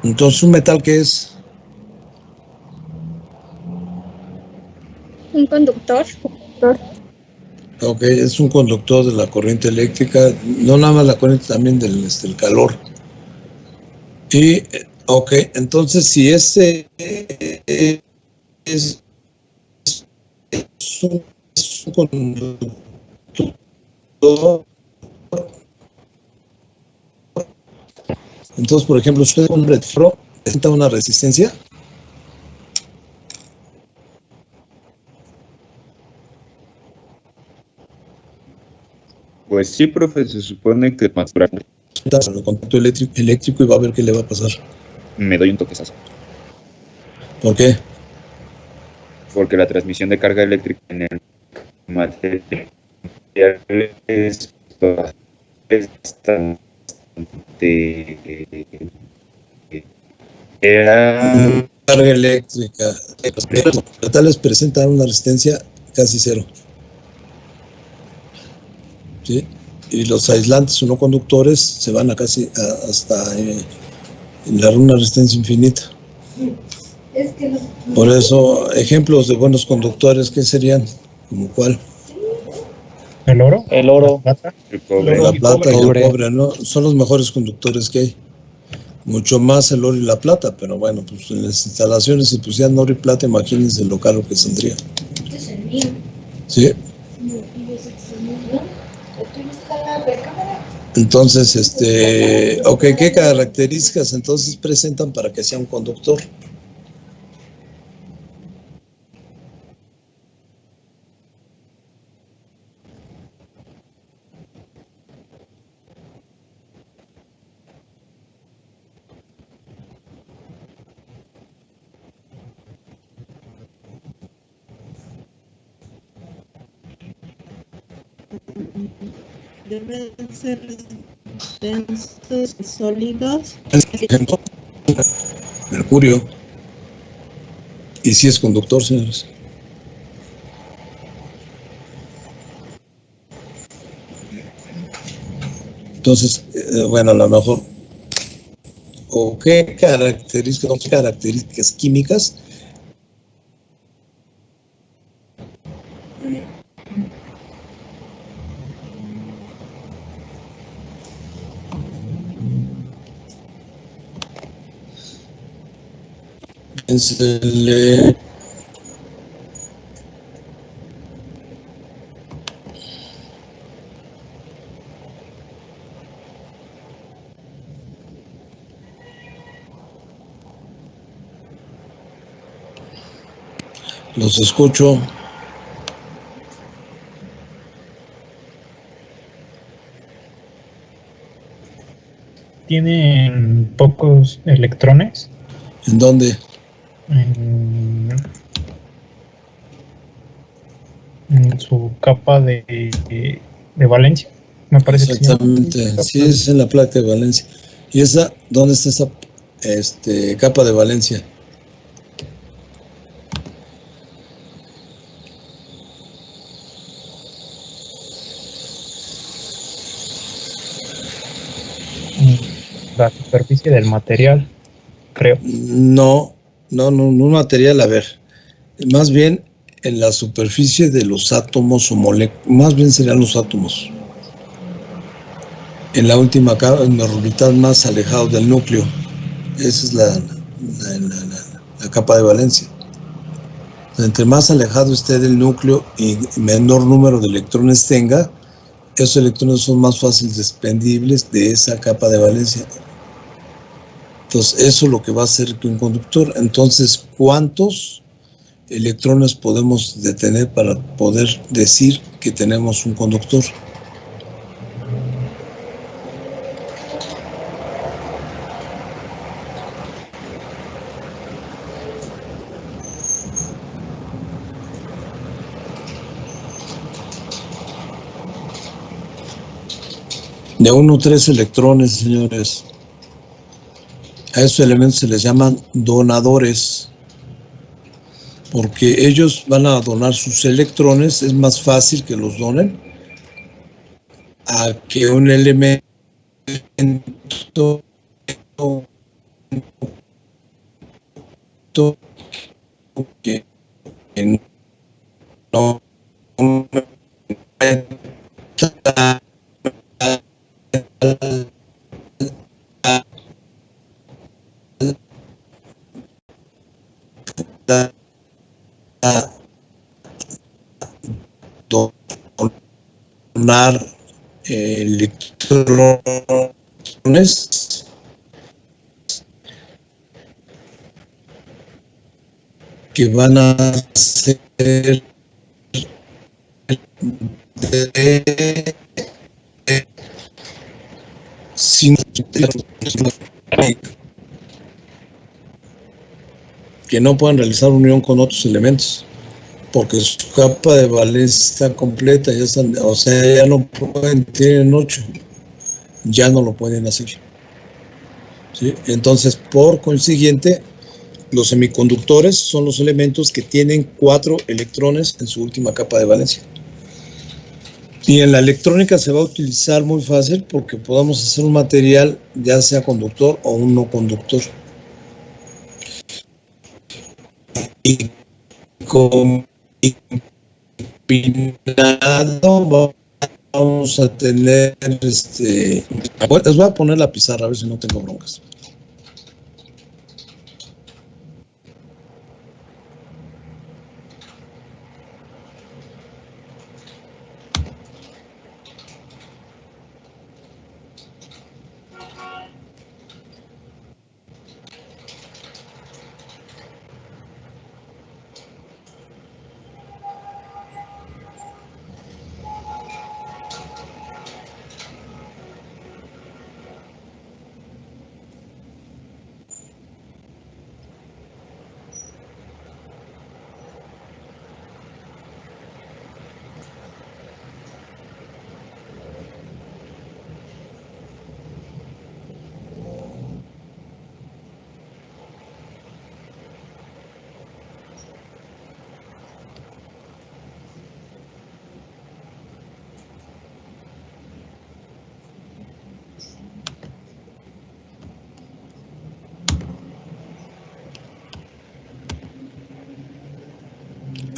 Entonces, ¿un metal qué es? Un conductor. Ok, es un conductor de la corriente eléctrica, no nada más la corriente, también del el calor. Y, ok, entonces si ese es un conductor, entonces, por ejemplo, usted un retro presenta una resistencia. Pues sí, profe, se supone que más grande. El contacto eléctrico y va a ver qué le va a pasar. Me doy un toquezazo. ¿Por qué? Porque la transmisión de carga eléctrica en el material es bastante... Era... Carga eléctrica. Los metales presentan una resistencia casi cero. ¿Sí? Y los aislantes o no conductores se van a casi hasta una resistencia infinita. Por eso, ejemplos de buenos conductores, ¿qué serían? ¿Como cuál? ¿El oro? El oro. ¿La plata? El cobre. La plata y el cobre. cobre, ¿no? Son los mejores conductores que hay. Mucho más el oro y la plata, pero bueno, pues en las instalaciones, si pusieran oro y plata, imagínense lo caro que saldría. ¿Sí? Entonces, ok, ¿qué características entonces presentan para que sea un conductor? Deben ser densos y sólidos. Ejemplo, mercurio. Y si es conductor, señores. Entonces, bueno, a lo mejor, ¿o qué características químicas piénsele? Los escucho. Tienen pocos electrones ¿En dónde? en su capa de valencia, me parece que Exactamente, sí, es en la placa de valencia. ¿Y esa, dónde está esa capa de valencia? la superficie del material, creo. No, un material, a ver, más bien en la superficie de los átomos o moléculas, más bien serían los átomos. En la última capa, en el orbital más alejado del núcleo. Esa es la capa de valencia. Entre más alejado esté del núcleo y menor número de electrones tenga, esos electrones son más fáciles desprendibles de esa capa de valencia. Entonces, eso es lo que va a hacer que un conductor. Entonces, ¿cuántos electrones podemos detener para poder decir que tenemos un conductor? De 1 a 3 electrones, señores. A esos elementos se les llaman donadores, porque ellos van a donar sus electrones. Es más fácil que los donen a que un elemento que no donar electrones que van a ser que no pueden realizar unión con otros elementos porque su capa de valencia está completa, ya están, o sea, ya no pueden, tienen 8, ya no lo pueden hacer, ¿sí? Entonces, por consiguiente, los semiconductores son los elementos que tienen 4 electrones en su última capa de valencia. Y en la electrónica se va a utilizar muy fácil porque podemos hacer un material ya sea conductor o un no conductor. Y combinado vamos a tener les voy a poner la pizarra a ver si no tengo broncas.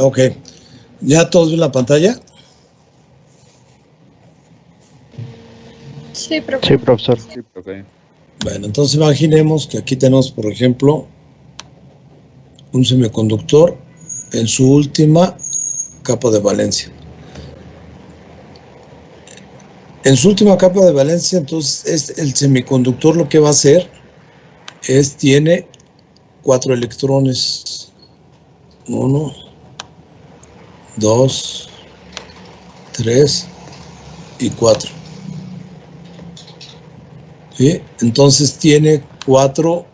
Ok, ¿ya todos ven la pantalla? Sí, profesor. Sí, profesor. Sí, profe. Bueno, entonces imaginemos que aquí tenemos, por ejemplo, un semiconductor en su última capa de valencia. En su última capa de valencia, entonces, el semiconductor lo que va a hacer es, tiene 4 electrones. 1, 2, 3 y 4. ¿Sí? Entonces tiene 4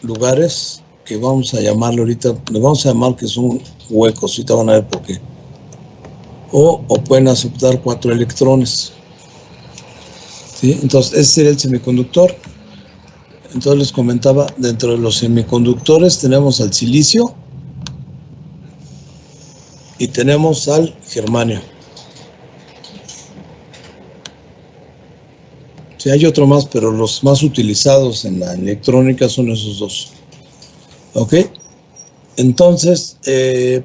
lugares que vamos a llamarle ahorita, le vamos a llamar que son huecos, ahorita van a ver por qué. O pueden aceptar 4 electrones. ¿Sí? Entonces ese sería el semiconductor. Entonces les comentaba, dentro de los semiconductores tenemos al silicio y tenemos al germanio. Sí, hay otro más, pero los más utilizados en la electrónica son esos 2. ¿Ok? Entonces,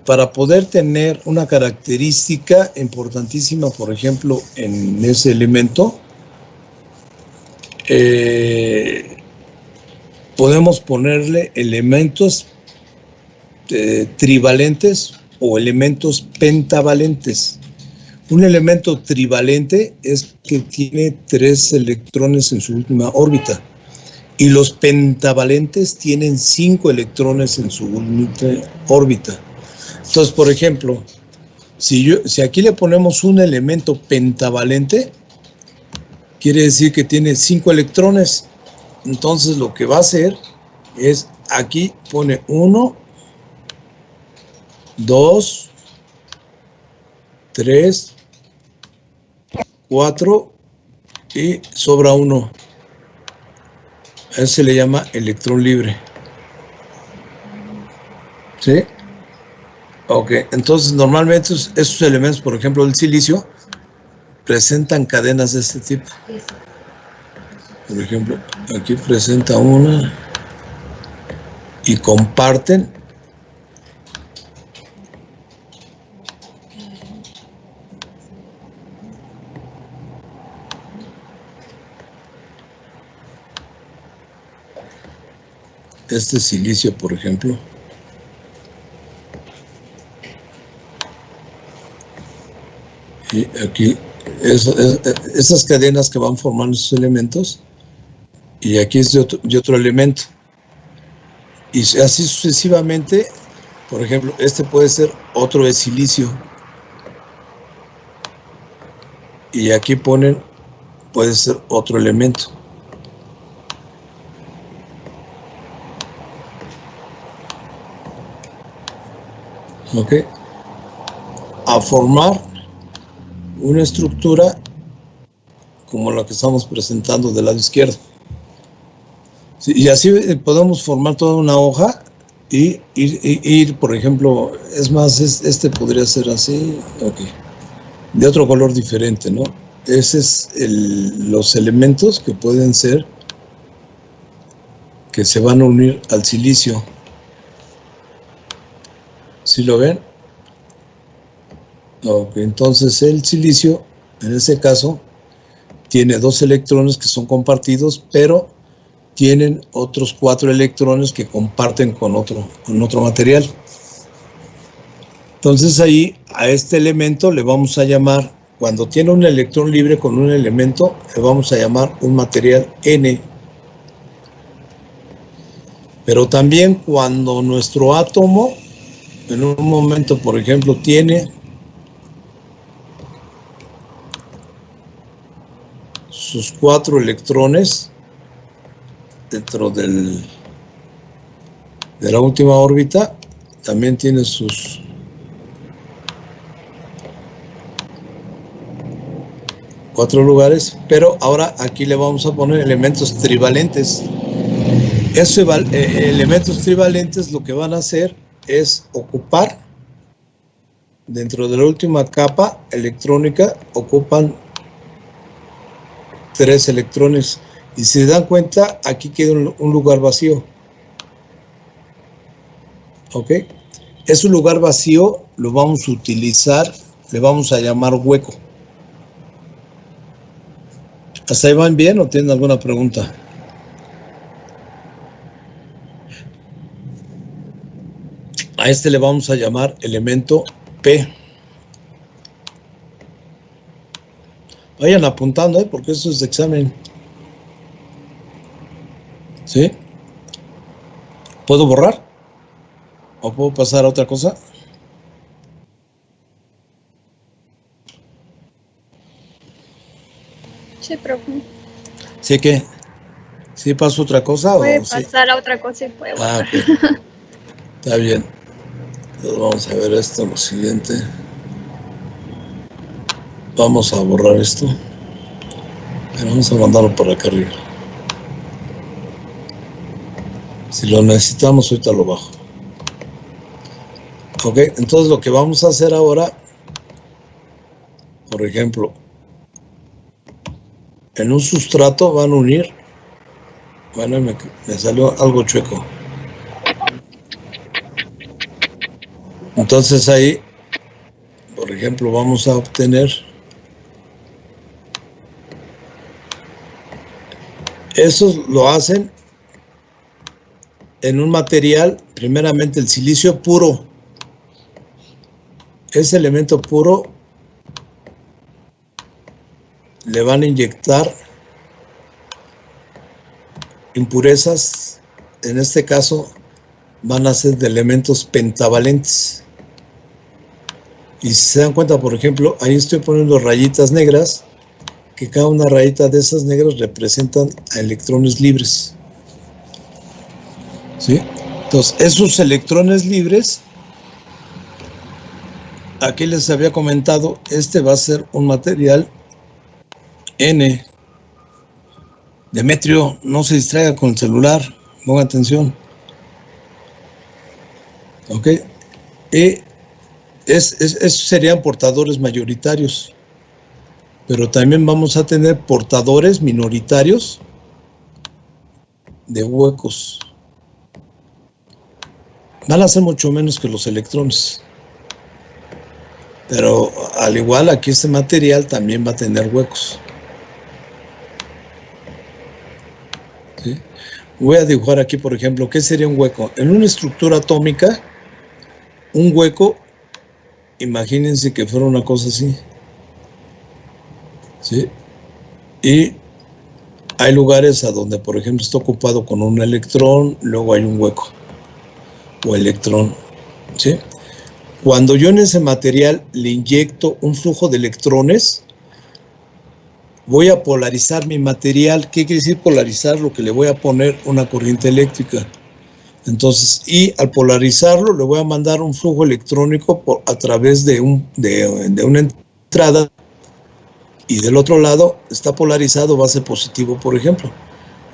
para poder tener una característica importantísima, por ejemplo, en ese elemento, podemos ponerle elementos trivalentes o elementos pentavalentes. Un elemento trivalente es que tiene 3 electrones en su última órbita y los pentavalentes tienen 5 electrones en su última órbita. Entonces, por ejemplo, si aquí le ponemos un elemento pentavalente, quiere decir que tiene 5 electrones. Entonces lo que va a hacer es, aquí pone 1, 2, 3, 4 y sobra 1. A eso se le llama electrón libre. ¿Sí? Ok, entonces normalmente esos elementos, por ejemplo el silicio, presentan cadenas de este tipo. Por ejemplo, aquí presenta una, y comparten este silicio, por ejemplo. Y aquí, esas cadenas que van formando esos elementos, y aquí es de otro elemento. Y así sucesivamente, por ejemplo, este puede ser otro de silicio. Y aquí ponen, puede ser otro elemento. ¿Ok? A formar una estructura como la que estamos presentando del lado izquierdo. Sí, y así podemos formar toda una hoja y ir, por ejemplo, es más, este podría ser así, ok, de otro color diferente, ¿no? Ese es los elementos que pueden ser, que se van a unir al silicio. ¿Sí lo ven? Ok, entonces el silicio, en ese caso, tiene 2 electrones que son compartidos, pero tienen otros 4 electrones que comparten con otro material. Entonces ahí a este elemento le vamos a llamar, cuando tiene un electrón libre con un elemento, le vamos a llamar un material N. Pero también cuando nuestro átomo, en un momento, por ejemplo, tiene sus 4 electrones dentro de la última órbita, también tiene sus 4 lugares, pero ahora aquí le vamos a poner elementos trivalentes. Esos elementos trivalentes lo que van a hacer es ocupar, dentro de la última capa electrónica, ocupan 3 electrones. Y si se dan cuenta, aquí queda un lugar vacío. ¿Ok? Ese lugar vacío lo vamos a utilizar, le vamos a llamar hueco. ¿Hasta ahí van bien o tienen alguna pregunta? A este le vamos a llamar elemento P. Vayan apuntando, porque eso es de examen. ¿Sí? ¿Puedo borrar? ¿O puedo pasar a otra cosa? Sí, profe. ¿Sí qué? ¿Sí paso otra cosa? Puede o pasar sí? a otra cosa y puede borrar. Ok. Está bien. Entonces vamos a ver esto, lo siguiente. Vamos a borrar esto. Pero vamos a mandarlo por acá arriba. Si lo necesitamos, ahorita lo bajo. Ok, entonces lo que vamos a hacer ahora, por ejemplo, en un sustrato van a unir, bueno, me salió algo chueco. Entonces ahí, por ejemplo, vamos a obtener, eso lo hacen en un material, primeramente el silicio puro. Ese elemento puro le van a inyectar impurezas, en este caso van a ser de elementos pentavalentes. Y si se dan cuenta, por ejemplo, ahí estoy poniendo rayitas negras, que cada una rayita de esas negras representan a electrones libres. ¿Sí? Entonces, esos electrones libres, aquí les había comentado, este va a ser un material N. Demetrio, no se distraiga con el celular, ponga atención. ¿Ok? Y esos serían portadores mayoritarios. Pero también vamos a tener portadores minoritarios de huecos. Van a ser mucho menos que los electrones. Pero al igual aquí este material también va a tener huecos. ¿Sí? Voy a dibujar aquí, por ejemplo, ¿qué sería un hueco? En una estructura atómica, un hueco, imagínense que fuera una cosa así. ¿Sí? Y hay lugares a donde, por ejemplo, está ocupado con un electrón, luego hay un hueco o electrón. ¿Sí? Cuando yo en ese material le inyecto un flujo de electrones, voy a polarizar mi material. ¿Qué quiere decir polarizar? Lo que le voy a poner una corriente eléctrica. Entonces, y al polarizarlo, le voy a mandar un flujo electrónico a través de una entrada, y del otro lado está polarizado, va a ser positivo, por ejemplo.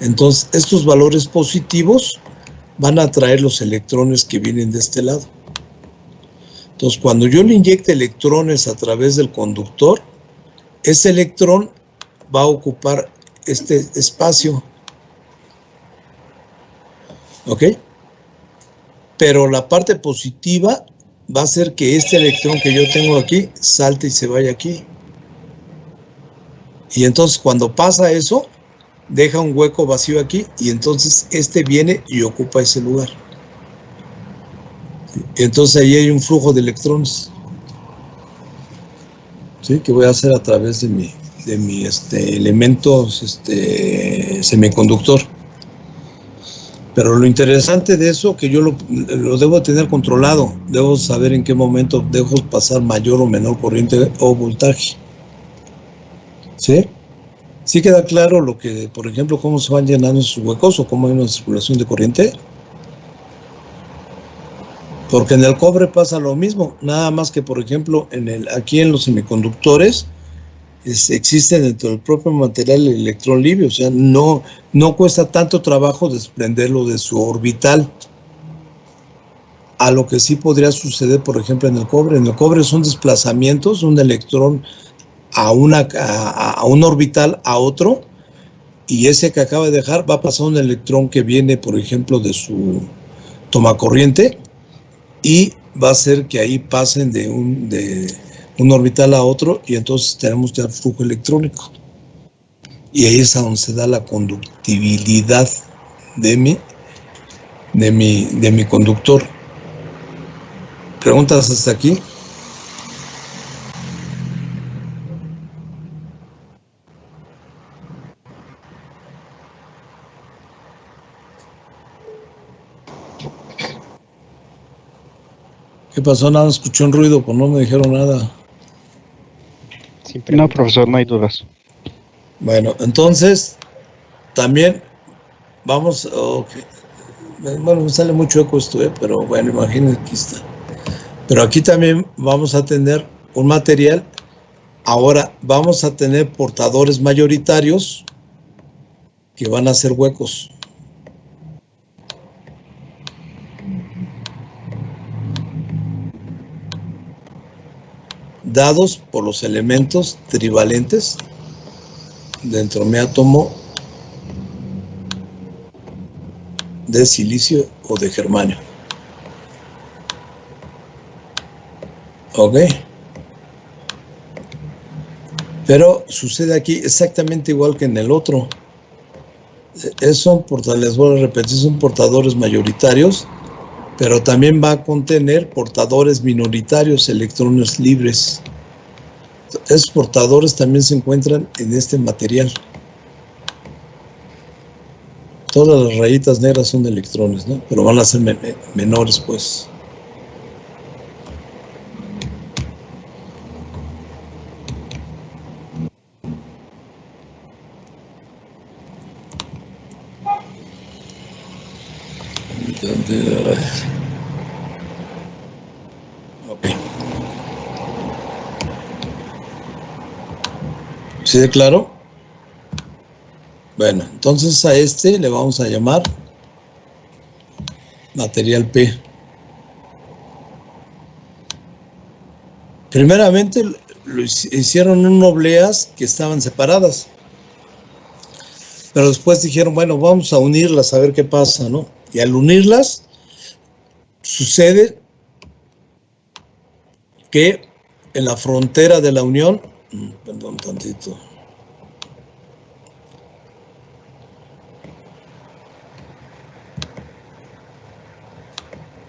Entonces, estos valores positivos van a atraer los electrones que vienen de este lado. Entonces, cuando yo le inyecte electrones a través del conductor, ese electrón va a ocupar este espacio. ¿Ok? Pero la parte positiva va a ser que este electrón que yo tengo aquí salte y se vaya aquí. Y entonces cuando pasa eso, deja un hueco vacío aquí, y entonces este viene y ocupa ese lugar. Entonces ahí hay un flujo de electrones, ¿sí? Que voy a hacer a través de mi elemento semiconductor. Pero lo interesante de eso, que yo lo debo tener controlado, debo saber en qué momento dejo pasar mayor o menor corriente o voltaje. ¿Sí? ¿Sí queda claro lo que, por ejemplo, cómo se van llenando esos huecos o cómo hay una circulación de corriente? Porque en el cobre pasa lo mismo, nada más que, por ejemplo, aquí en los semiconductores existe dentro del propio material el electrón libre, o sea, no cuesta tanto trabajo desprenderlo de su orbital, a lo que sí podría suceder, por ejemplo, en el cobre. En el cobre son desplazamientos, un electrón a un orbital a otro, y ese que acaba de dejar va a pasar un electrón que viene, por ejemplo, de su tomacorriente, y va a hacer que ahí pasen de un orbital a otro, y entonces tenemos ya flujo electrónico. Y ahí es a donde se da la conductibilidad de mi conductor. ¿Preguntas hasta aquí? ¿Qué pasó? Nada, escuché un ruido, pues no me dijeron nada. No, profesor, no hay dudas. Bueno, entonces, también vamos, okay. Bueno, me sale mucho eco esto, pero bueno, imagínense, aquí está. Pero aquí también vamos a tener un material. Ahora vamos a tener portadores mayoritarios que van a ser huecos. Dados por los elementos trivalentes dentro de mi átomo de silicio o de germanio. Ok. Pero sucede aquí exactamente igual que en el otro. Les voy a repetir, son portadores mayoritarios, pero también va a contener portadores minoritarios, electrones libres. Esos portadores también se encuentran en este material. Todas las rayitas negras son electrones, ¿no? Pero van a ser menores, pues. Ok. ¿Sí de claro? Bueno, entonces a este le vamos a llamar material P. Primeramente lo hicieron en obleas que estaban separadas, pero después dijeron, bueno, vamos a unirlas a ver qué pasa, ¿no? Y al unirlas, Sucede que en la frontera de la unión, perdón tantito,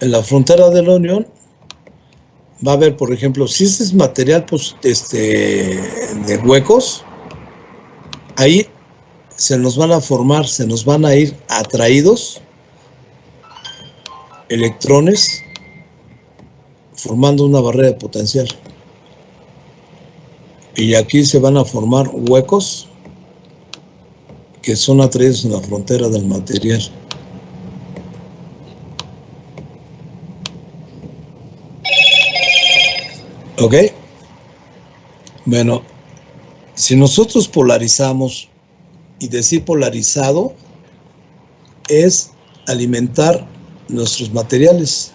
en la frontera de la unión va a haber, por ejemplo, si este es material pues, de huecos, ahí se nos van a formar, se nos van a ir atraídos electrones formando una barrera de potencial. Y aquí se van a formar huecos que son atraídos en la frontera del material. ¿Ok? Bueno, si nosotros polarizamos, y decir polarizado es alimentar nuestros materiales.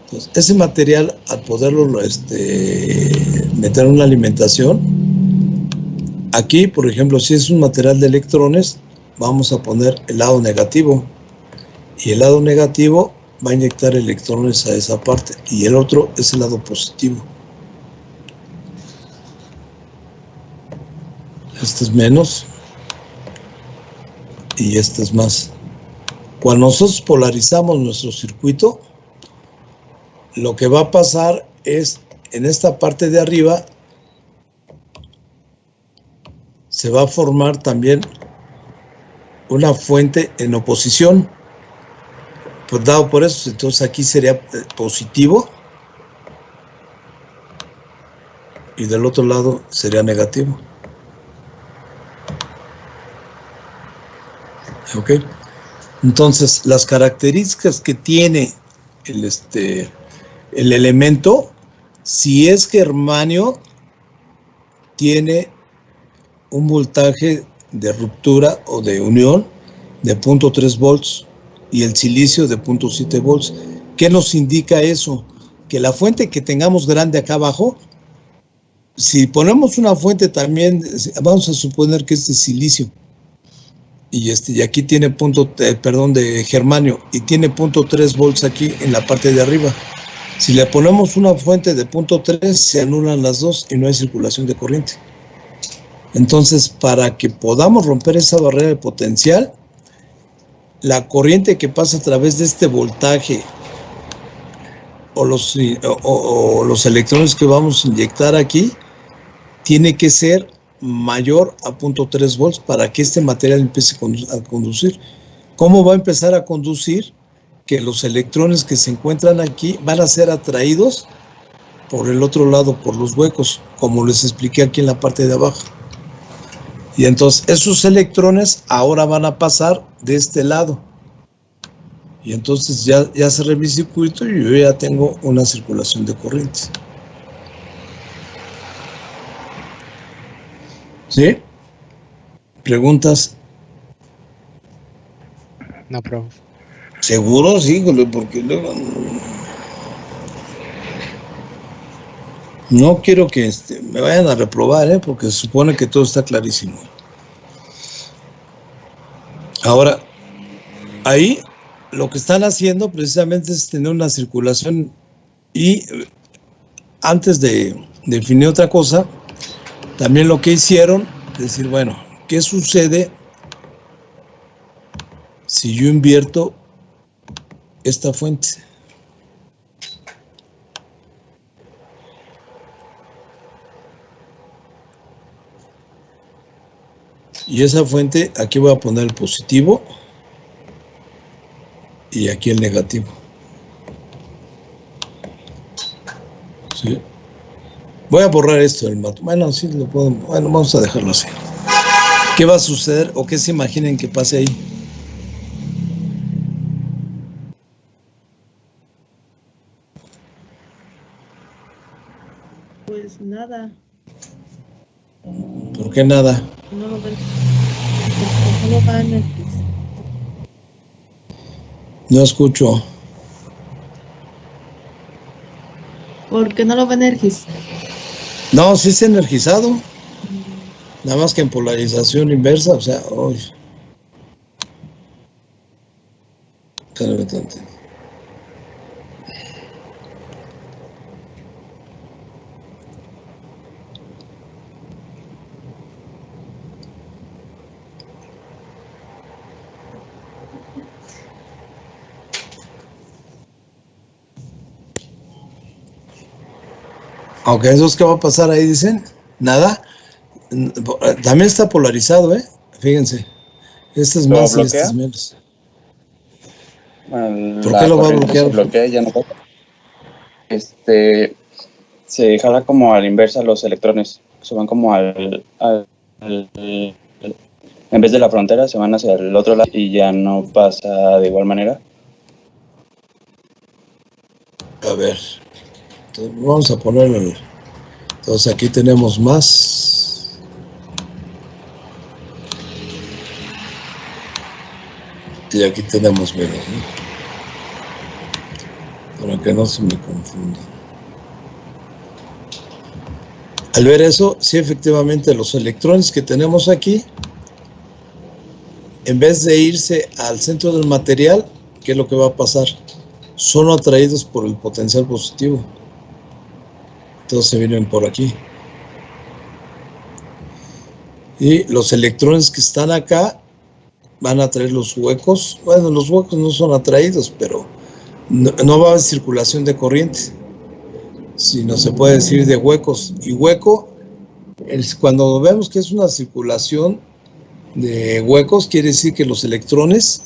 Entonces, ese material, al poderlo meter en una alimentación, aquí, por ejemplo, si es un material de electrones, vamos a poner el lado negativo. Y el lado negativo va a inyectar electrones a esa parte. Y el otro es el lado positivo. Este es menos. Y este es más. Cuando nosotros polarizamos nuestro circuito, lo que va a pasar es, en esta parte de arriba, se va a formar también una fuente en oposición. Pues dado por eso, entonces aquí sería positivo y del otro lado sería negativo. ¿Ok? Entonces, las características que tiene el elemento, si es germanio, tiene un voltaje de ruptura o de unión de 0.3 volts y el silicio de 0.7 volts. ¿Qué nos indica eso? Que la fuente que tengamos grande acá abajo, si ponemos una fuente también, vamos a suponer que es de silicio, y aquí tiene de germanio, y tiene 0.3 volts aquí en la parte de arriba. Si le ponemos una fuente de 0.3, se anulan las dos y no hay circulación de corriente. Entonces, para que podamos romper esa barrera de potencial, la corriente que pasa a través de este voltaje o los electrones que vamos a inyectar aquí, tiene que ser mayor a 0.3 volts para que este material empiece a conducir. ¿Cómo va a empezar a conducir? Que los electrones que se encuentran aquí van a ser atraídos por el otro lado, por los huecos, como les expliqué aquí en la parte de abajo. Y entonces esos electrones ahora van a pasar de este lado. Y entonces ya cerré mi circuito y yo ya tengo una circulación de corriente. ¿Sí? ¿Preguntas? No, profe. ¿Seguro? Sí, porque luego... No quiero que me vayan a reprobar, porque se supone que todo está clarísimo. Ahora, ahí lo que están haciendo precisamente es tener una circulación y antes de definir otra cosa, también lo que hicieron es decir, bueno, ¿qué sucede si yo invierto esta fuente? Y esa fuente, aquí voy a poner el positivo y aquí el negativo. ¿Sí? Voy a borrar esto del mato. Bueno, sí lo puedo. Bueno, vamos a dejarlo así. ¿Qué va a suceder o qué se imaginen que pase ahí? Pues nada. ¿Por qué nada? No lo ven. No lo van a... No escucho. Porque no lo va a energizar. No, sí está energizado. Nada más que en polarización inversa, o sea, espérame tantito. Ok, entonces, ¿qué va a pasar ahí? Dicen, nada. También está polarizado, fíjense. Este es ¿Lo más y este bloquea? es menos. Bueno, ¿Por qué la lo va a corriente se bloquear? bloquea y ya no pasa. Se jala como a la inversa los electrones. Se van como en vez de la frontera, se van hacia el otro lado y ya no pasa de igual manera. A ver, entonces, vamos a ponerlo. Entonces aquí tenemos más. Y aquí tenemos menos, ¿no? Para que no se me confunda. Al ver eso, sí, efectivamente, los electrones que tenemos aquí, en vez de irse al centro del material, ¿qué es lo que va a pasar? Son atraídos por el potencial positivo. Entonces se vienen por aquí. Y los electrones que están acá van a atraer los huecos. Bueno, los huecos no son atraídos, pero no va a haber circulación de corriente, sino se puede decir de huecos. Y hueco, cuando vemos que es una circulación de huecos, quiere decir que los electrones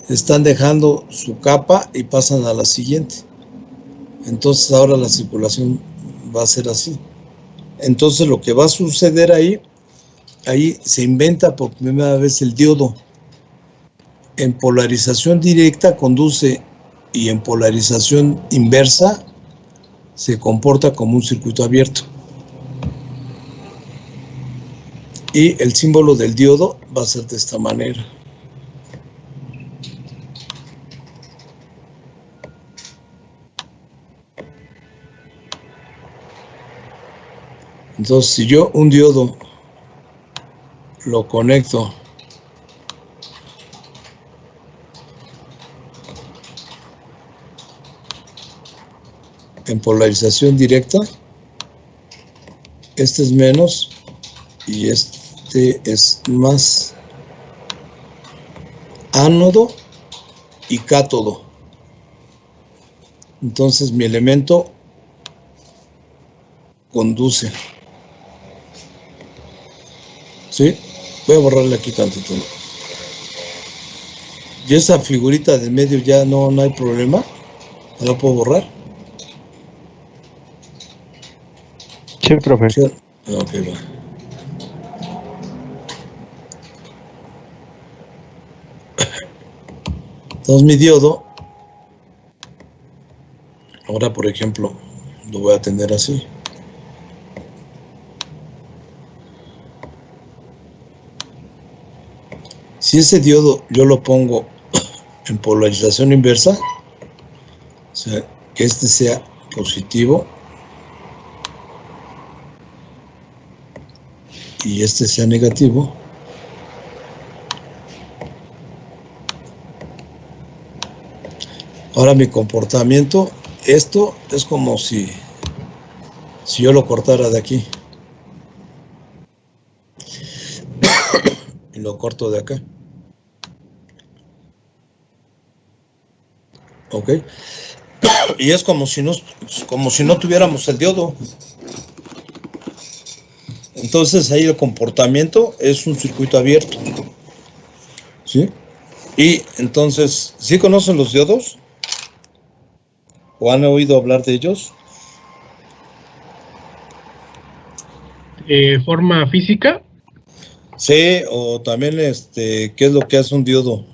están dejando su capa y pasan a la siguiente. Entonces ahora la circulación va a ser así. Entonces lo que va a suceder ahí se inventa por primera vez el diodo. En polarización directa conduce y en polarización inversa se comporta como un circuito abierto. Y el símbolo del diodo va a ser de esta manera. Entonces, si yo un diodo lo conecto en polarización directa, este es menos y este es más. Ánodo y cátodo. Entonces mi elemento conduce. ¿Sí? Voy a borrarle aquí tantito. Y esa figurita de medio ya no hay problema. ¿La puedo borrar? Sí, profe. ¿Sí? Ok, va. Entonces mi diodo, ahora por ejemplo, lo voy a tener así. Si ese diodo yo lo pongo en polarización inversa, o sea, que este sea positivo y este sea negativo, ahora mi comportamiento, esto es como si yo lo cortara de aquí y lo corto de acá. ¿Ok? Y es como si no tuviéramos el diodo. Entonces ahí el comportamiento es un circuito abierto. ¿Sí? Y entonces, ¿sí conocen los diodos? ¿O han oído hablar de ellos? Forma física. Sí, o también ¿qué es lo que hace un diodo?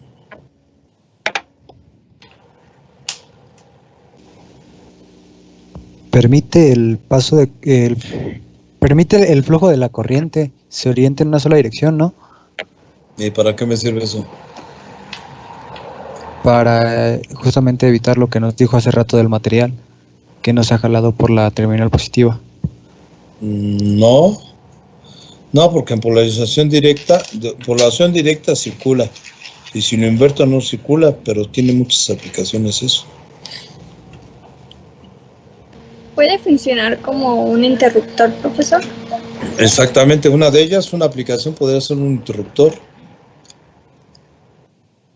Permite el paso permite el flujo de la corriente, se orienta en una sola dirección, ¿no? ¿Y para qué me sirve eso? Para justamente evitar lo que nos dijo hace rato del material, que no se ha jalado por la terminal positiva. No, porque en polarización directa circula. Y si lo invierto no circula, pero tiene muchas aplicaciones eso. ¿Puede funcionar como un interruptor, profesor? Exactamente, una de ellas, una aplicación podría ser un interruptor.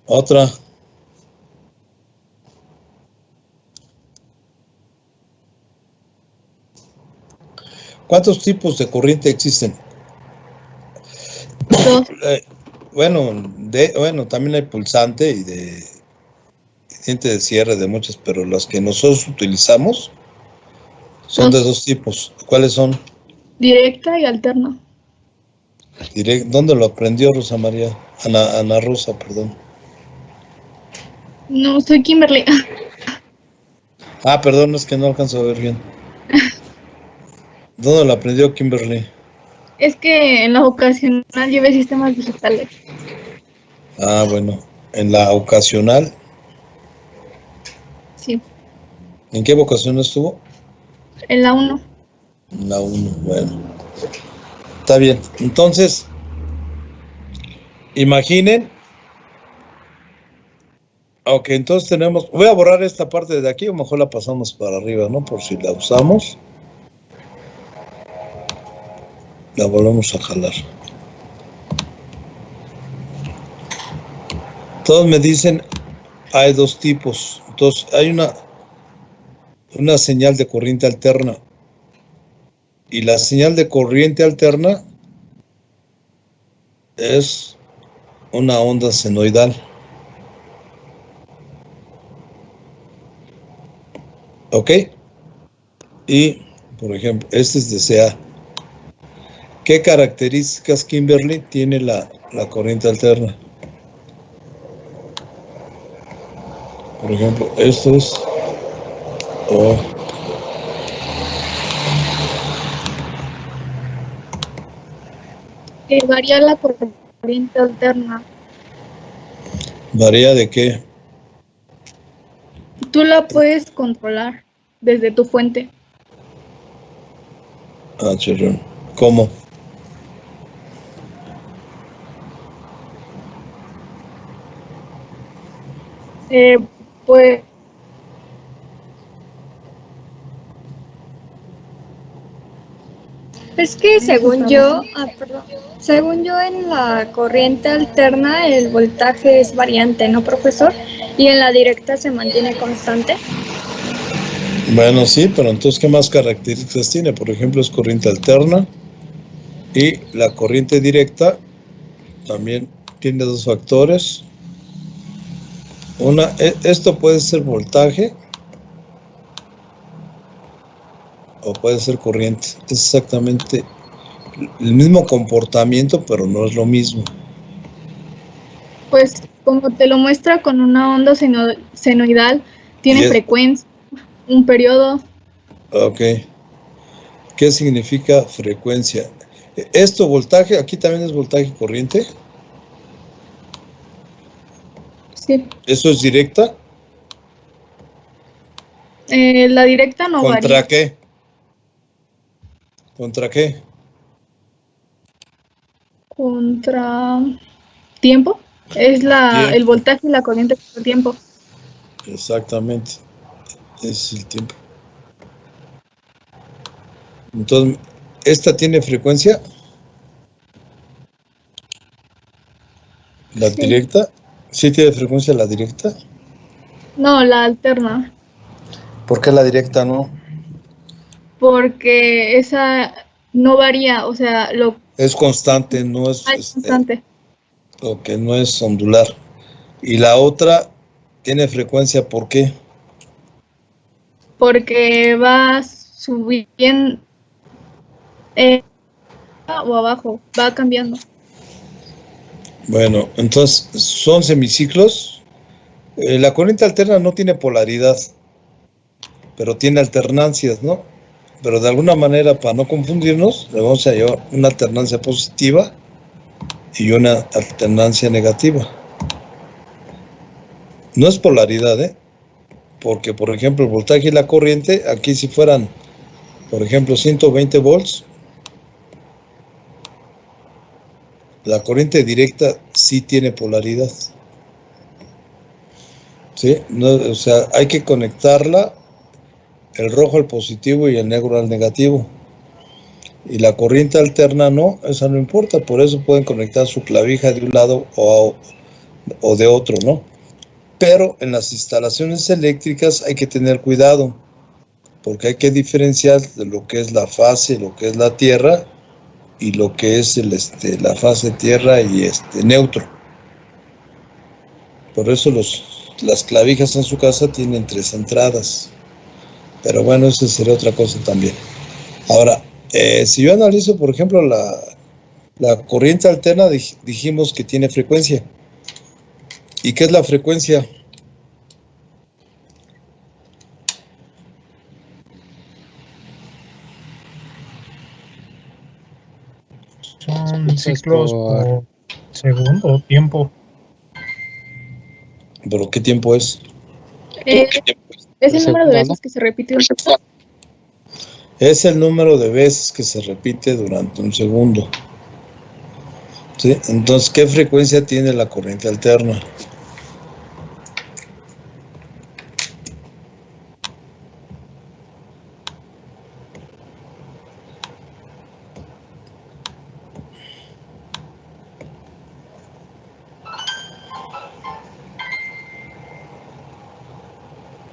Otra, ¿Cuántos tipos de corriente existen? 2. Bueno, también hay pulsante y de diente de cierre de muchas, pero las que nosotros utilizamos son de 2 tipos. ¿Cuáles son? Directa y alterna. ¿Dónde lo aprendió Rosa María? Ana Rosa, perdón. No, soy Kimberly. Perdón, es que no alcanzo a ver bien. ¿Dónde lo aprendió Kimberly? Es que en la ocasional llevé sistemas digitales. Bueno, en la ocasional. Sí, ¿En qué vocación estuvo? en la 1. En la 1, bueno. Está bien. Entonces, imaginen. Ok, entonces tenemos. Voy a borrar esta parte de aquí, o mejor la pasamos para arriba, ¿no? Por si la usamos. La volvemos a jalar. Todos me dicen, hay 2 tipos. Entonces, hay una señal de corriente alterna. Y la señal de corriente alterna es una onda senoidal. ¿Ok? Y, por ejemplo, este es de CA. ¿Qué características, Kimberly, tiene la corriente alterna? Por ejemplo, esto es O. Varía la corriente alterna. ¿Varía de qué? Tú la puedes controlar desde tu fuente. Chirrión. ¿Cómo? Pues es que según yo en la corriente alterna el voltaje es variante, ¿no, profesor? Y en la directa se mantiene constante. Bueno, sí, pero entonces, ¿qué más características tiene? Por ejemplo, es corriente alterna y la corriente directa también tiene 2 factores. Esto puede ser voltaje o puede ser corriente. Es exactamente el mismo comportamiento, pero no es lo mismo. Pues como te lo muestra con una onda senoidal, tiene frecuencia, un periodo. Ok. ¿Qué significa frecuencia? Esto, voltaje, aquí también es voltaje y corriente. Sí. ¿Eso es directa? La directa no varía. ¿Contra qué? ¿Contra qué? Contra tiempo. Es el voltaje y la corriente contra tiempo. Exactamente. Ese es el tiempo. Entonces, ¿esta tiene frecuencia? ¿La directa? ¿Sí tiene frecuencia la directa? No, la alterna. ¿Por qué la directa no? Porque esa no varía, o sea, es constante, no es constante. Ok, no es ondular. Y la otra tiene frecuencia, ¿por qué? Porque va subiendo o abajo, va cambiando. Bueno, entonces son semiciclos. La corriente alterna no tiene polaridad, pero tiene alternancias, ¿no? Pero de alguna manera, para no confundirnos, le vamos a llevar una alternancia positiva y una alternancia negativa. No es polaridad, porque, por ejemplo, el voltaje y la corriente, aquí si fueran, por ejemplo, 120 volts, la corriente directa sí tiene polaridad. ¿Sí? No, o sea, hay que conectarla, el rojo al positivo y el negro al negativo. Y la corriente alterna no, esa no importa, por eso pueden conectar su clavija de un lado o de otro, ¿no? Pero en las instalaciones eléctricas hay que tener cuidado, porque hay que diferenciar de lo que es la fase, lo que es la Tierra, y lo que es la fase Tierra y neutro. Por eso las clavijas en su casa tienen 3 entradas. Pero bueno, eso sería otra cosa también. Ahora, si yo analizo, por ejemplo, la corriente alterna, dijimos que tiene frecuencia. ¿Y qué es la frecuencia? Son ciclos por segundo o tiempo. ¿Pero qué tiempo es? Es el número de veces que se repite. Es el número de veces que se repite durante un segundo. ¿Sí? Entonces, ¿qué frecuencia tiene la corriente alterna?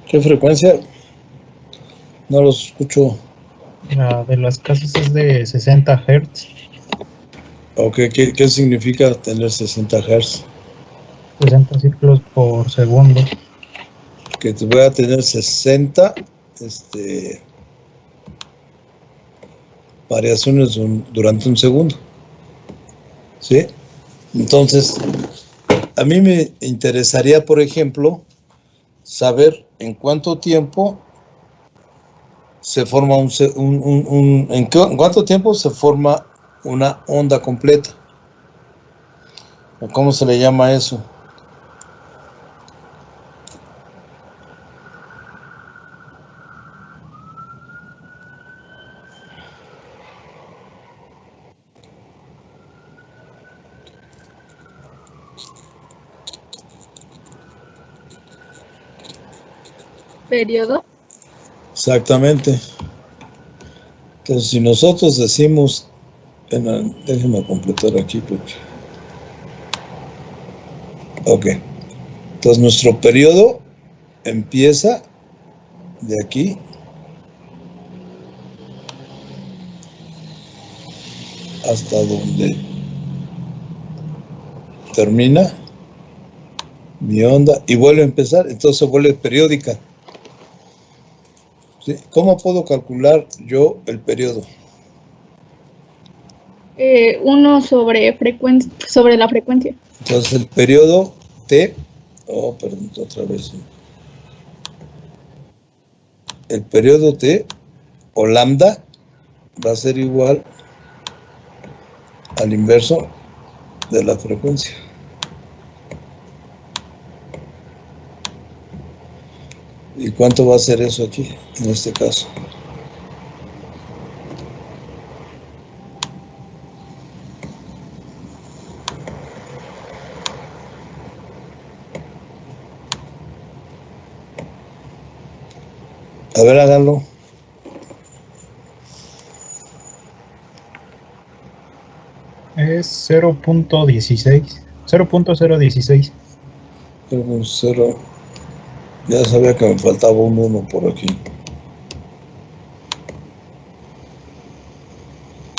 ¿Qué frecuencia? No los escucho. La de las casas es de 60 Hz. Ok, ¿qué significa tener 60 Hz? 60 ciclos por segundo. Que te voy a tener 60 variaciones durante un segundo. ¿Sí? Entonces, a mí me interesaría, por ejemplo, saber en cuánto tiempo se forma en cuánto tiempo se forma una onda completa. ¿O cómo se le llama eso? ¿Periodo? Exactamente. Entonces, si nosotros decimos, déjenme completar aquí porque... Ok. Entonces, nuestro periodo empieza de aquí hasta donde termina mi onda y vuelve a empezar, entonces se vuelve periódica. ¿Sí? ¿Cómo puedo calcular yo el periodo? 1 sobre la frecuencia. Entonces el periodo T, perdón, otra vez. El periodo T o lambda va a ser igual al inverso de la frecuencia. ¿Y cuánto va a ser eso aquí, en este caso? A ver, háganlo. Es 0.16. 0.016. 0. Ya sabía que me faltaba un 1 por aquí.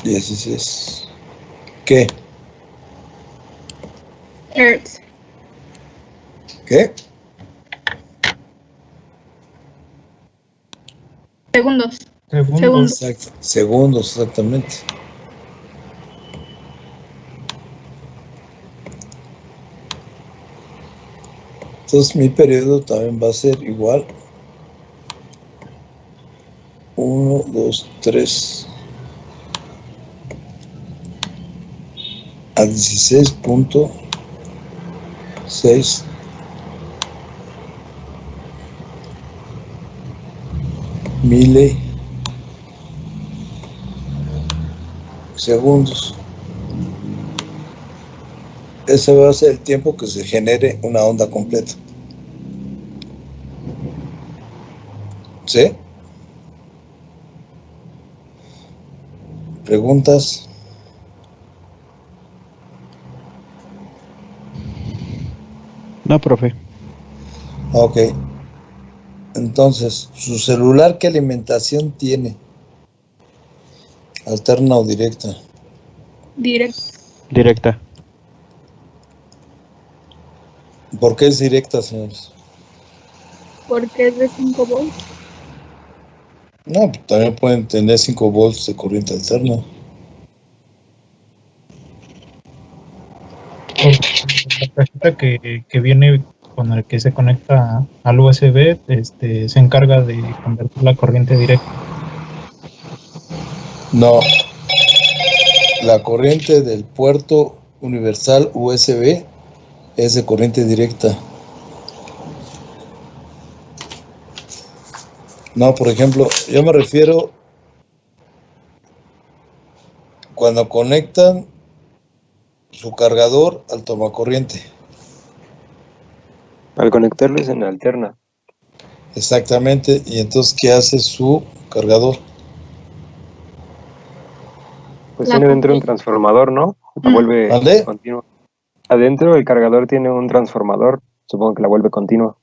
16. ¿Qué? Hertz. ¿Qué? Segundos. Exacto. Segundos, exactamente. Entonces mi periodo también va a ser igual. 1, 2, 3 a 16.6 milisegundos. Ese va a ser el tiempo que se genere una onda completa. ¿Sí? ¿Preguntas? No, profe. Ok. Entonces, ¿su celular qué alimentación tiene? ¿Alterna o directa? Directa. ¿Por qué es directa, señores? Porque es de 5 volts. No, también pueden tener 5 volts de corriente alterna. La cajita que viene con el que se conecta al USB, se encarga de convertir la corriente directa. No, la corriente del puerto universal USB es de corriente directa. No, por ejemplo, yo me refiero cuando conectan su cargador al tomacorriente. Al conectarlo es en alterna. Exactamente, y entonces, ¿qué hace su cargador? Pues tiene dentro un transformador, ¿no? La vuelve ¿Vale? continua. Adentro el cargador tiene un transformador, supongo que la vuelve continua.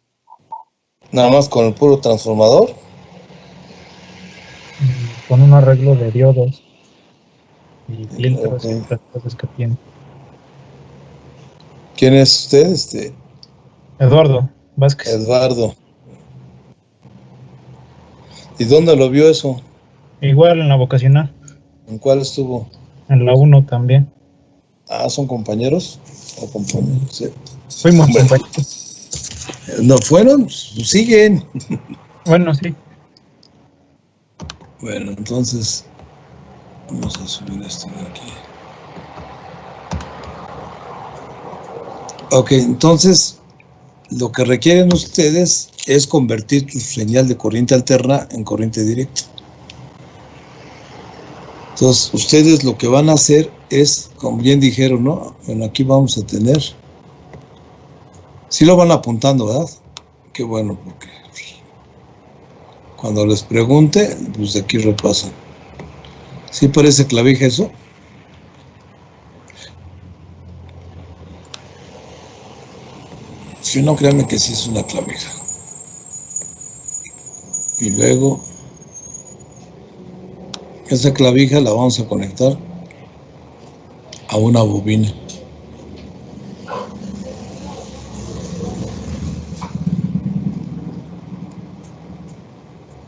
Nada más con el puro transformador. Con un arreglo de diodos y filtros y Ok. otras cosas que tiene. ¿Quién es usted? Eduardo Vázquez. Eduardo. ¿Y dónde lo vio eso? Igual en la vocacional, ¿En cuál estuvo? en la 1 también. Ah, ¿son compañeros? ¿O compañeros? Sí. Fuimos Bueno. compañeros. ¿No fueron? Pues siguen. Bueno, sí. Bueno, entonces vamos a subir esto de aquí. Ok, entonces lo que requieren ustedes es convertir tu señal de corriente alterna en corriente directa. Entonces, ustedes lo que van a hacer es, como bien dijeron, ¿no? Bueno, aquí vamos a tener. Sí lo van apuntando, ¿verdad? Qué bueno, porque cuando les pregunte, pues de aquí repasan. ¿Sí parece clavija eso? Si no, créanme que sí es una clavija. Y luego, esa clavija la vamos a conectar a una bobina.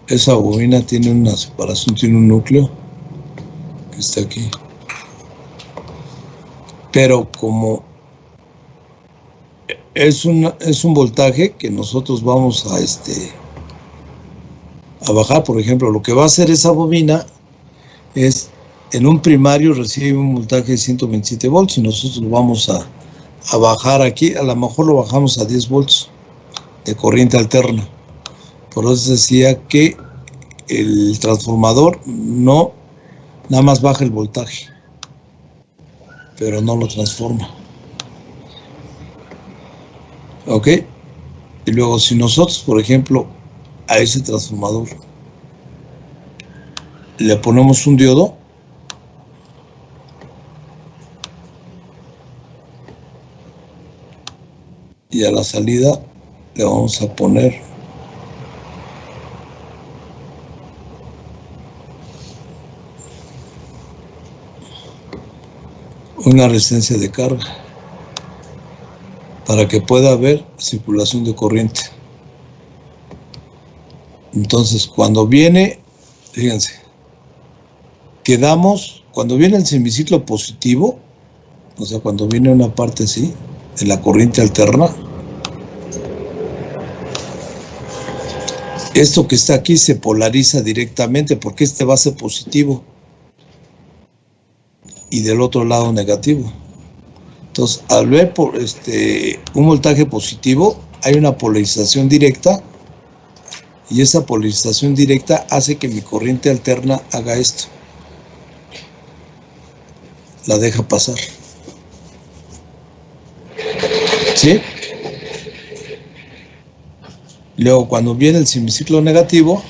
Esa bobina tiene una separación, tiene un núcleo que está aquí. Pero como es un voltaje que nosotros vamos a bajar, por ejemplo, lo que va a hacer esa bobina es, en un primario recibe un voltaje de 127 volts y nosotros lo vamos a bajar aquí, a lo mejor lo bajamos a 10 volts de corriente alterna. Por eso decía que el transformador no, nada más baja el voltaje, pero no lo transforma. ¿Ok? Y luego, si nosotros, por ejemplo, a ese transformador le ponemos un diodo, y a la salida le vamos a poner una resistencia de carga para que pueda haber circulación de corriente. Entonces, cuando viene, fíjense, cuando viene el semiciclo positivo, o sea, cuando viene una parte así de la corriente alterna, esto que está aquí se polariza directamente porque este va a ser positivo y del otro lado negativo. Entonces, al ver un voltaje positivo, hay una polarización directa y esa polarización directa hace que mi corriente alterna haga esto. La deja pasar. ¿Sí? Luego, cuando viene el semiciclo negativo,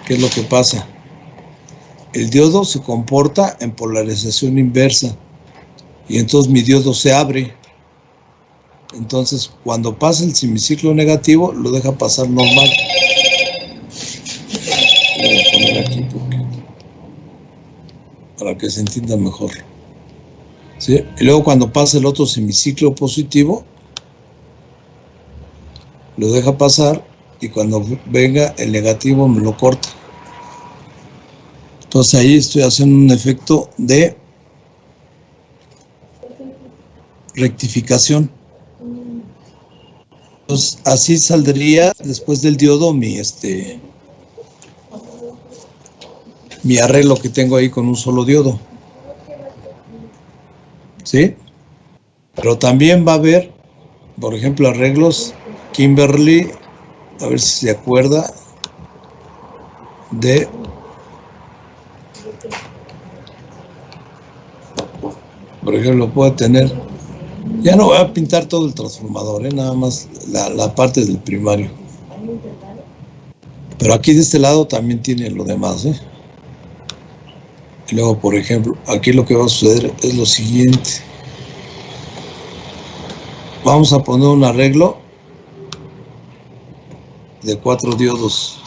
¿qué es lo que pasa? El diodo se comporta en polarización inversa y entonces mi diodo se abre Entonces, cuando pasa el semiciclo negativo, lo deja pasar normal. Lo voy a poner aquí para que se entienda mejor. ¿Sí? Y luego cuando pasa el otro semiciclo positivo, lo deja pasar y cuando venga el negativo me lo corta. Entonces ahí estoy haciendo un efecto de rectificación. Entonces así saldría después del diodo mi arreglo que tengo ahí con un solo diodo. ¿Sí? Pero también va a haber, por ejemplo, arreglos Kimberly, a ver si se acuerda de por ejemplo, puede tener, ya no voy a pintar todo el transformador, nada más la parte del primario. Pero aquí de este lado también tiene lo demás, Y luego, por ejemplo, aquí lo que va a suceder es lo siguiente. Vamos a poner un arreglo de 4 diodos.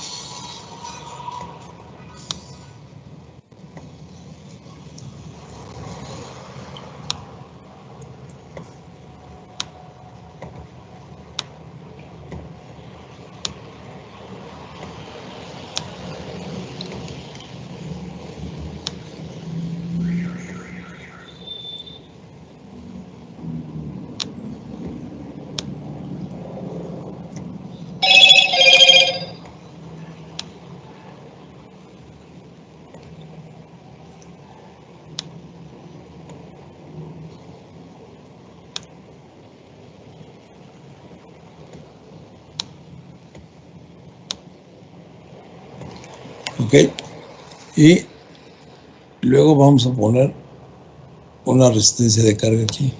Ok, y luego vamos a poner una resistencia de carga aquí.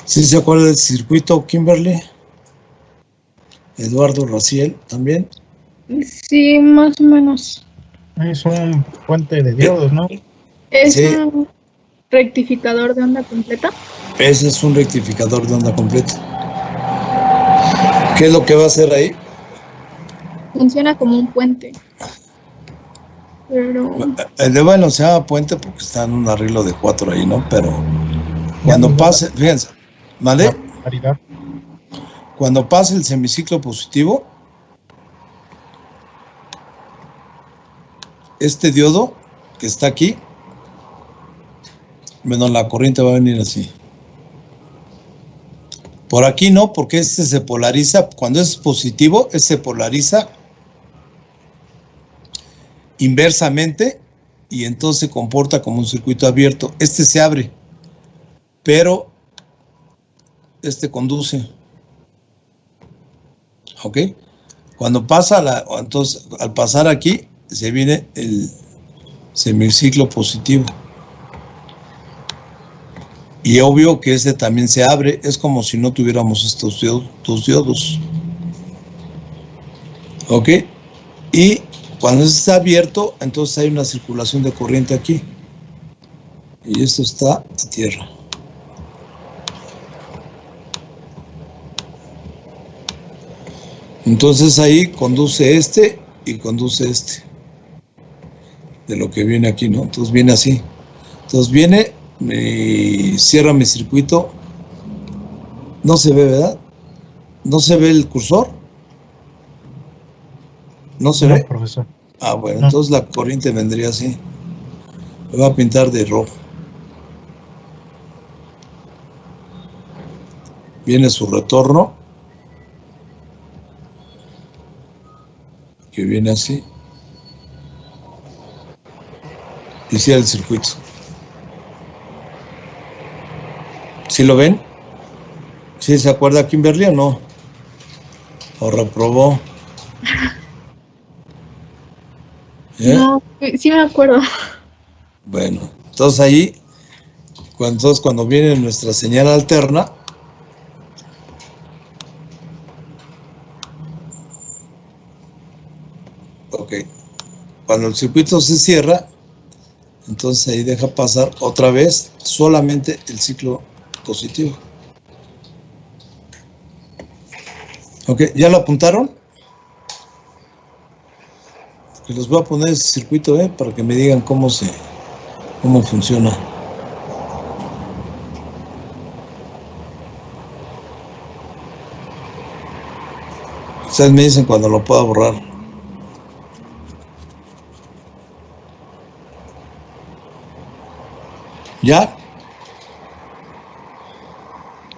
¿Sí se acuerda del circuito, Kimberly? Eduardo Raciel, ¿también? Sí, más o menos. Es un puente de diodos, ¿no? ¿Es Sí. un rectificador de onda completa? Ese es un rectificador de onda completa. ¿Qué es lo que va a hacer ahí? Funciona como un puente. Pero El de bueno se llama puente porque está en un arreglo de 4 ahí, ¿no? Pero cuando pase, fíjense, ¿vale? Paridad. Cuando pase el semiciclo positivo, este diodo que está aquí, bueno, la corriente va a venir así. Por aquí no, porque este se polariza, cuando es positivo, se polariza inversamente y entonces se comporta como un circuito abierto. Este se abre, pero este conduce. ¿Ok? Cuando pasa entonces al pasar aquí, se viene el semiciclo positivo. Y obvio que este también se abre, es como si no tuviéramos estos dos diodos. ¿Ok? Y cuando está abierto, entonces hay una circulación de corriente aquí. Y esto está a tierra. Entonces ahí conduce este y conduce este. De lo que viene aquí, ¿no? Entonces viene así. Entonces viene y cierra mi circuito. No se ve, ¿verdad? ¿No se ve el cursor? ¿No se ve? Profesor. Ah, bueno, No. entonces la corriente vendría así. Me voy a pintar de rojo. Viene su retorno. Que viene así. Y cierra el circuito. ¿Sí lo ven? ¿Sí se acuerda Kimberly o no? ¿O reprobó? No, sí me acuerdo. Bueno, entonces ahí, cuando viene nuestra señal alterna, ok, cuando el circuito se cierra, entonces ahí deja pasar otra vez solamente el ciclo positivo. Ok, ¿ya lo apuntaron? Les voy a poner ese circuito, para que me digan cómo funciona. Ustedes me dicen cuando lo pueda borrar. ¿Ya?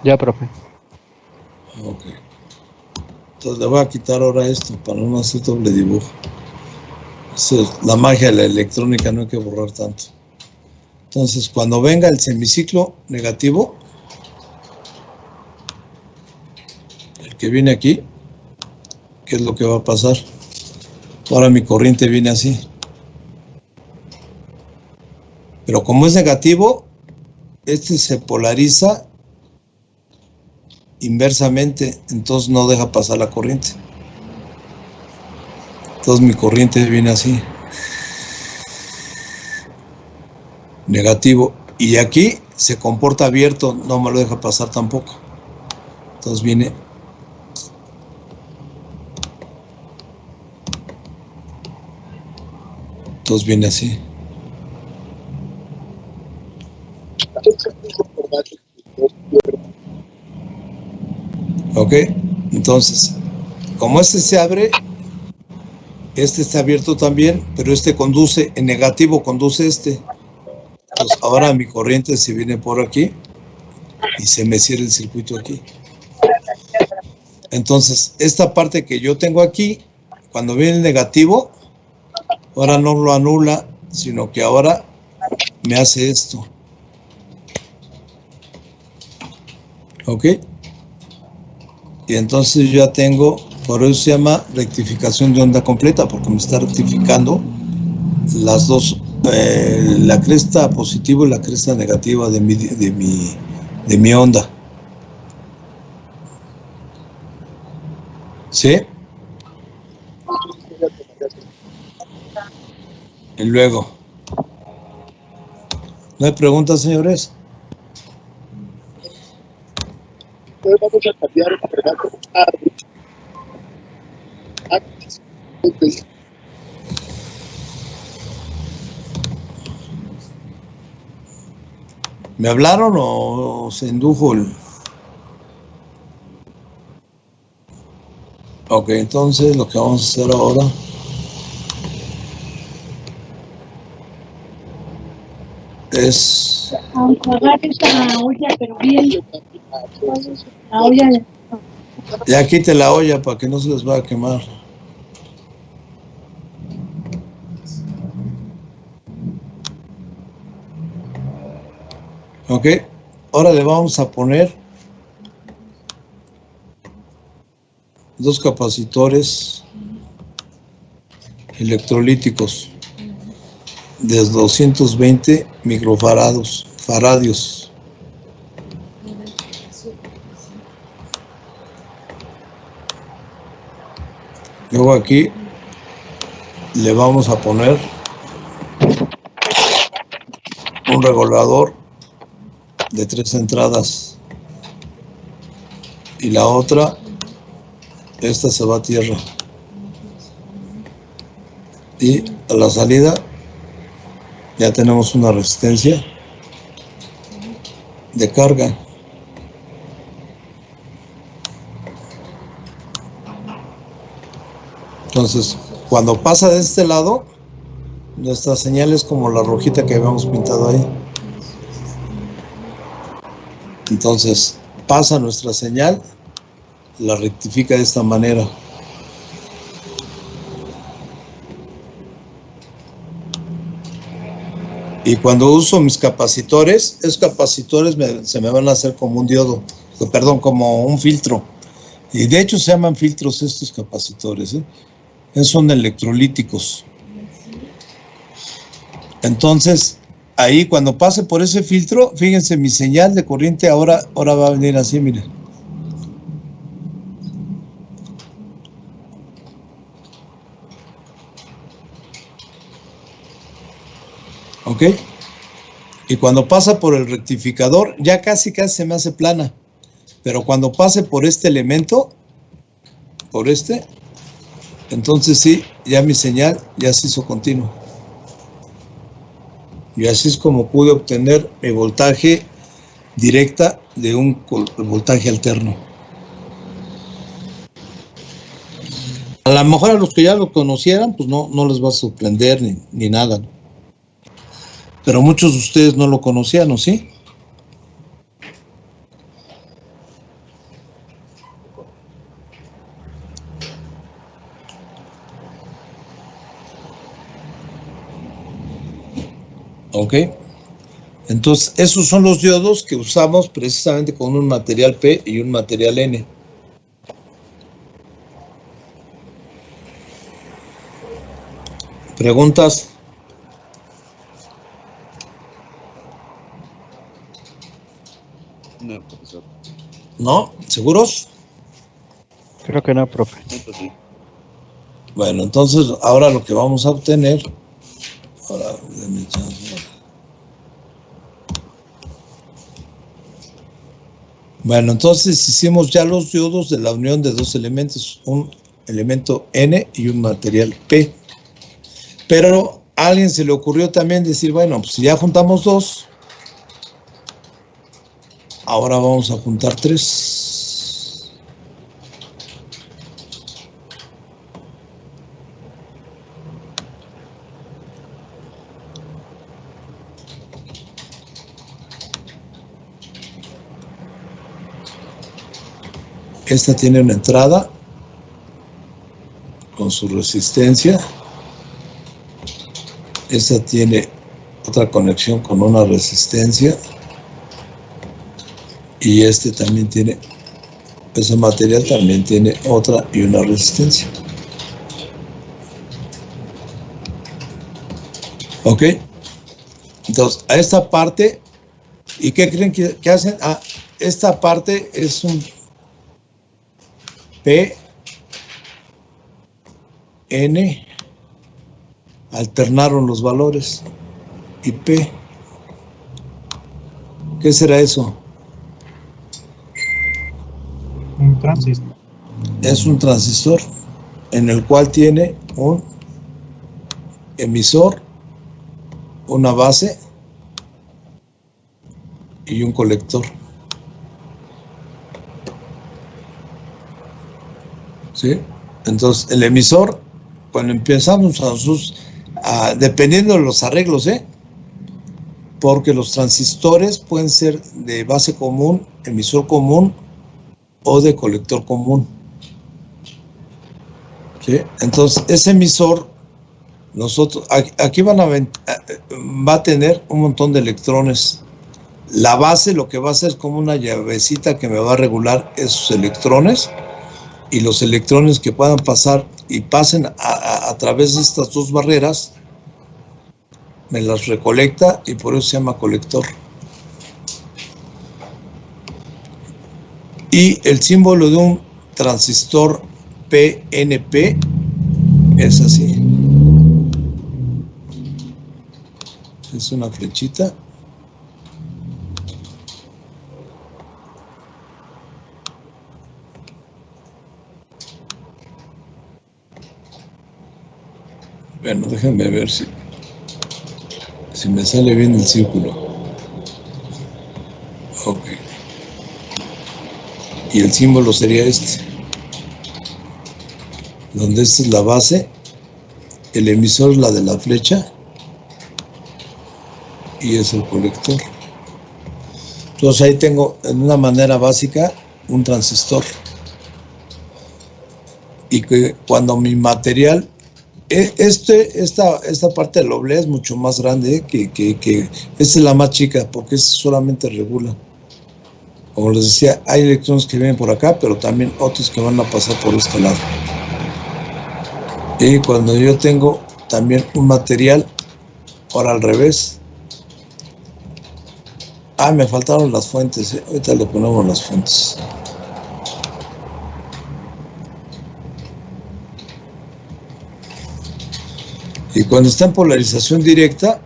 Ya, profe. Ok. Entonces le voy a quitar ahora esto para no hacer doble dibujo. La magia de la electrónica, no hay que borrar tanto. Entonces, cuando venga el semiciclo negativo, el que viene aquí, ¿qué es lo que va a pasar? Ahora mi corriente viene así. Pero como es negativo, este se polariza inversamente, entonces no deja pasar la corriente. Entonces mi corriente viene así. Negativo. Y aquí se comporta abierto, no me lo deja pasar tampoco. Entonces viene. Entonces viene así. Ok, entonces, como este se abre, este está abierto también, pero este conduce, en negativo conduce este. Entonces ahora mi corriente se viene por aquí y se me cierra el circuito aquí. Entonces, esta parte que yo tengo aquí, cuando viene el negativo, ahora no lo anula, sino que ahora me hace esto. ¿Ok? Y entonces yo ya tengo, por eso se llama rectificación de onda completa, porque me está rectificando las dos, la cresta positiva y la cresta negativa de mi onda. ¿Sí? Y luego, ¿no hay preguntas, señores? Vamos a cambiar el formato. ¿Me hablaron o se indujo el...? Ok, entonces lo que vamos a hacer ahora es... la olla, pero bien. La olla. Ya quite la olla para que no se les vaya a quemar. Ok, ahora le vamos a poner dos capacitores electrolíticos de 220 faradios. Luego aquí le vamos a poner un regulador de 3 entradas y la otra, esta se va a tierra, y a la salida ya tenemos una resistencia de carga. Entonces, cuando pasa de este lado, nuestra señal es como la rojita que habíamos pintado ahí. Entonces, pasa nuestra señal, la rectifica de esta manera. Y cuando uso mis capacitores, esos capacitores se me van a hacer como un diodo, perdón, como un filtro. Y de hecho se llaman filtros estos capacitores, Esos son electrolíticos. Entonces, ahí cuando pase por ese filtro, fíjense, mi señal de corriente ahora va a venir así, miren. ¿Ok? Y cuando pasa por el rectificador, ya casi se me hace plana. Pero cuando pase por este elemento, por este, entonces sí, ya mi señal ya se hizo continua. Y así es como pude obtener mi voltaje directa de un voltaje alterno. A lo mejor a los que ya lo conocieran, pues no les va a sorprender ni nada, ¿no? Pero muchos de ustedes no lo conocían, ¿o sí? Ok. Entonces, esos son los diodos que usamos precisamente con un material P y un material N. ¿Preguntas? No, profesor. ¿No? ¿Seguros? Creo que no, profe. Sí. Bueno, entonces ahora lo que vamos a obtener... Ahora, déjame echar. Bueno, entonces hicimos ya los diodos de la unión de dos elementos, un elemento N y un material P. Pero a alguien se le ocurrió también decir, bueno, pues si ya juntamos dos, ahora vamos a juntar tres. Esta tiene una entrada con su resistencia. Esta tiene otra conexión con una resistencia. Y este también tiene, ese material también tiene otra y una resistencia. ¿Ok? Entonces, a esta parte, ¿y qué creen que hacen? Ah, esta parte es un P, N, alternaron los valores, y P. ¿Qué será eso? Un transistor. Es un transistor en el cual tiene un emisor, una base y un colector. ¿Sí? Entonces, el emisor, cuando empezamos dependiendo de los arreglos, porque los transistores pueden ser de base común, emisor común o de colector común. ¿Sí? Entonces, ese emisor, aquí va a tener un montón de electrones. La base lo que va a hacer es como una llavecita que me va a regular esos electrones, y los electrones que puedan pasar y pasen a través de estas dos barreras, me las recolecta y por eso se llama colector. Y el símbolo de un transistor PNP es así. Es una flechita. Bueno, déjenme ver si me sale bien el círculo. Ok. Y el símbolo sería este. Donde esta es la base, el emisor es la de la flecha y es el colector. Entonces ahí tengo en una manera básica un transistor. Y que cuando mi material, esta parte del oblea es mucho más grande que esta es la más chica, porque esta solamente regula. Como les decía, hay electrones que vienen por acá, pero también otros que van a pasar por este lado. Y cuando yo tengo también un material, Ahora al revés. Ah, me faltaron las fuentes, ¿eh? Ahorita le ponemos las fuentes. Y cuando está en polarización directa,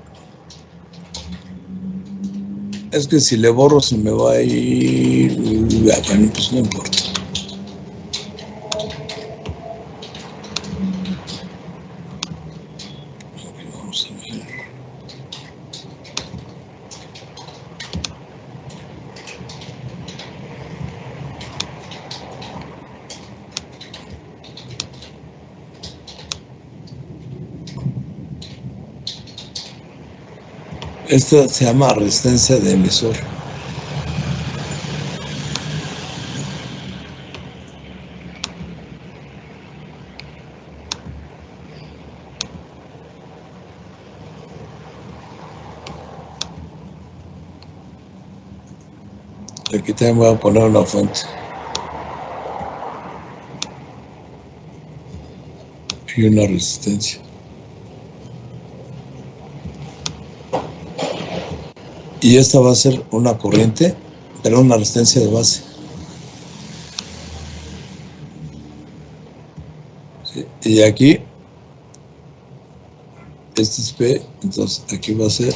es que si le borro se me va a ir. Bueno, pues no importa. Vamos a ver. Esta se llama resistencia de emisor. Aquí también voy a poner una fuente. Y una resistencia. Y esta va a ser una corriente, pero una resistencia de base. ¿Sí? Y aquí, este es P, entonces aquí va a ser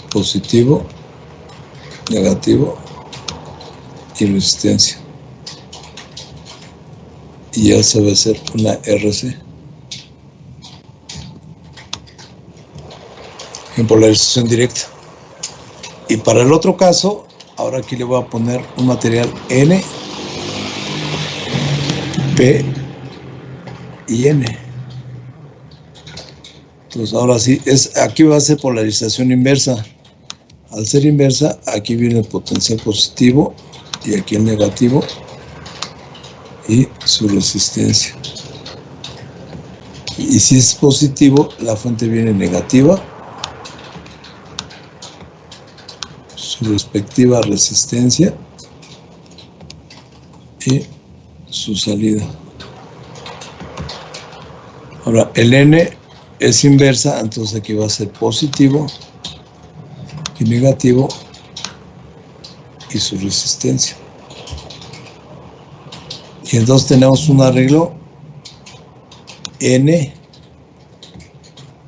positivo, negativo y resistencia. Y esa va a ser una RC. En polarización directa. Y para el otro caso, ahora aquí le voy a poner un material N, P y N. Entonces ahora sí, aquí va a ser polarización inversa. Al ser inversa, aquí viene el potencial positivo y aquí el negativo y su resistencia. Y si es positivo, la fuente viene negativa, su respectiva resistencia y su salida. Ahora, el N es inversa, entonces aquí va a ser positivo y negativo y su resistencia. Y entonces tenemos un arreglo N,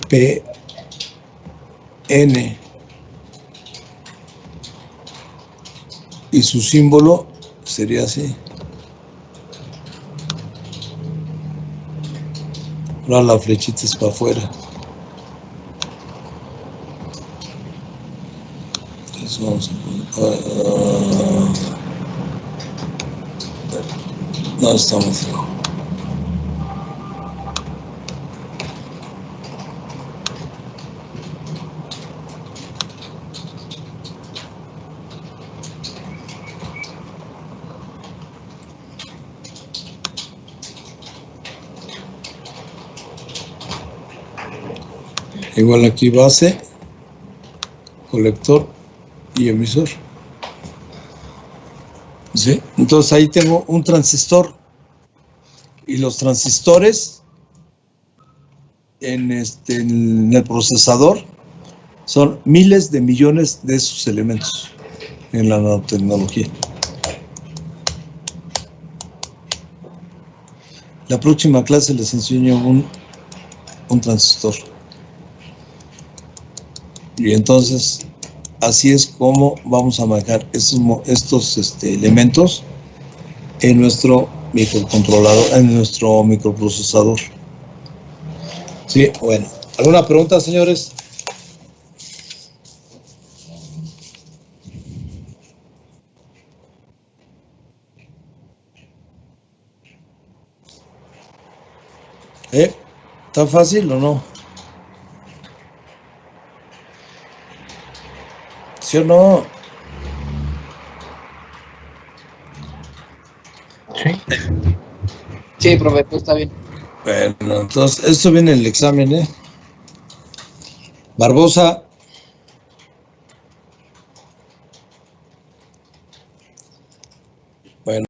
P, N. Y su símbolo sería así. Ahora la flechita es para afuera. Entonces vamos a poner... no estamos... Igual aquí base, colector y emisor. ¿Sí? Entonces ahí tengo un transistor. Y los transistores en el procesador son miles de millones de esos elementos en la nanotecnología. La próxima clase les enseño un transistor. Y entonces, así es como vamos a manejar estos elementos en nuestro microcontrolador, en nuestro microprocesador. Sí, bueno. ¿Alguna pregunta, señores? ¿Está fácil o no? ¿Sí o no? Sí. Sí, profe, pues está bien. Bueno, entonces, esto viene en el examen, Barbosa,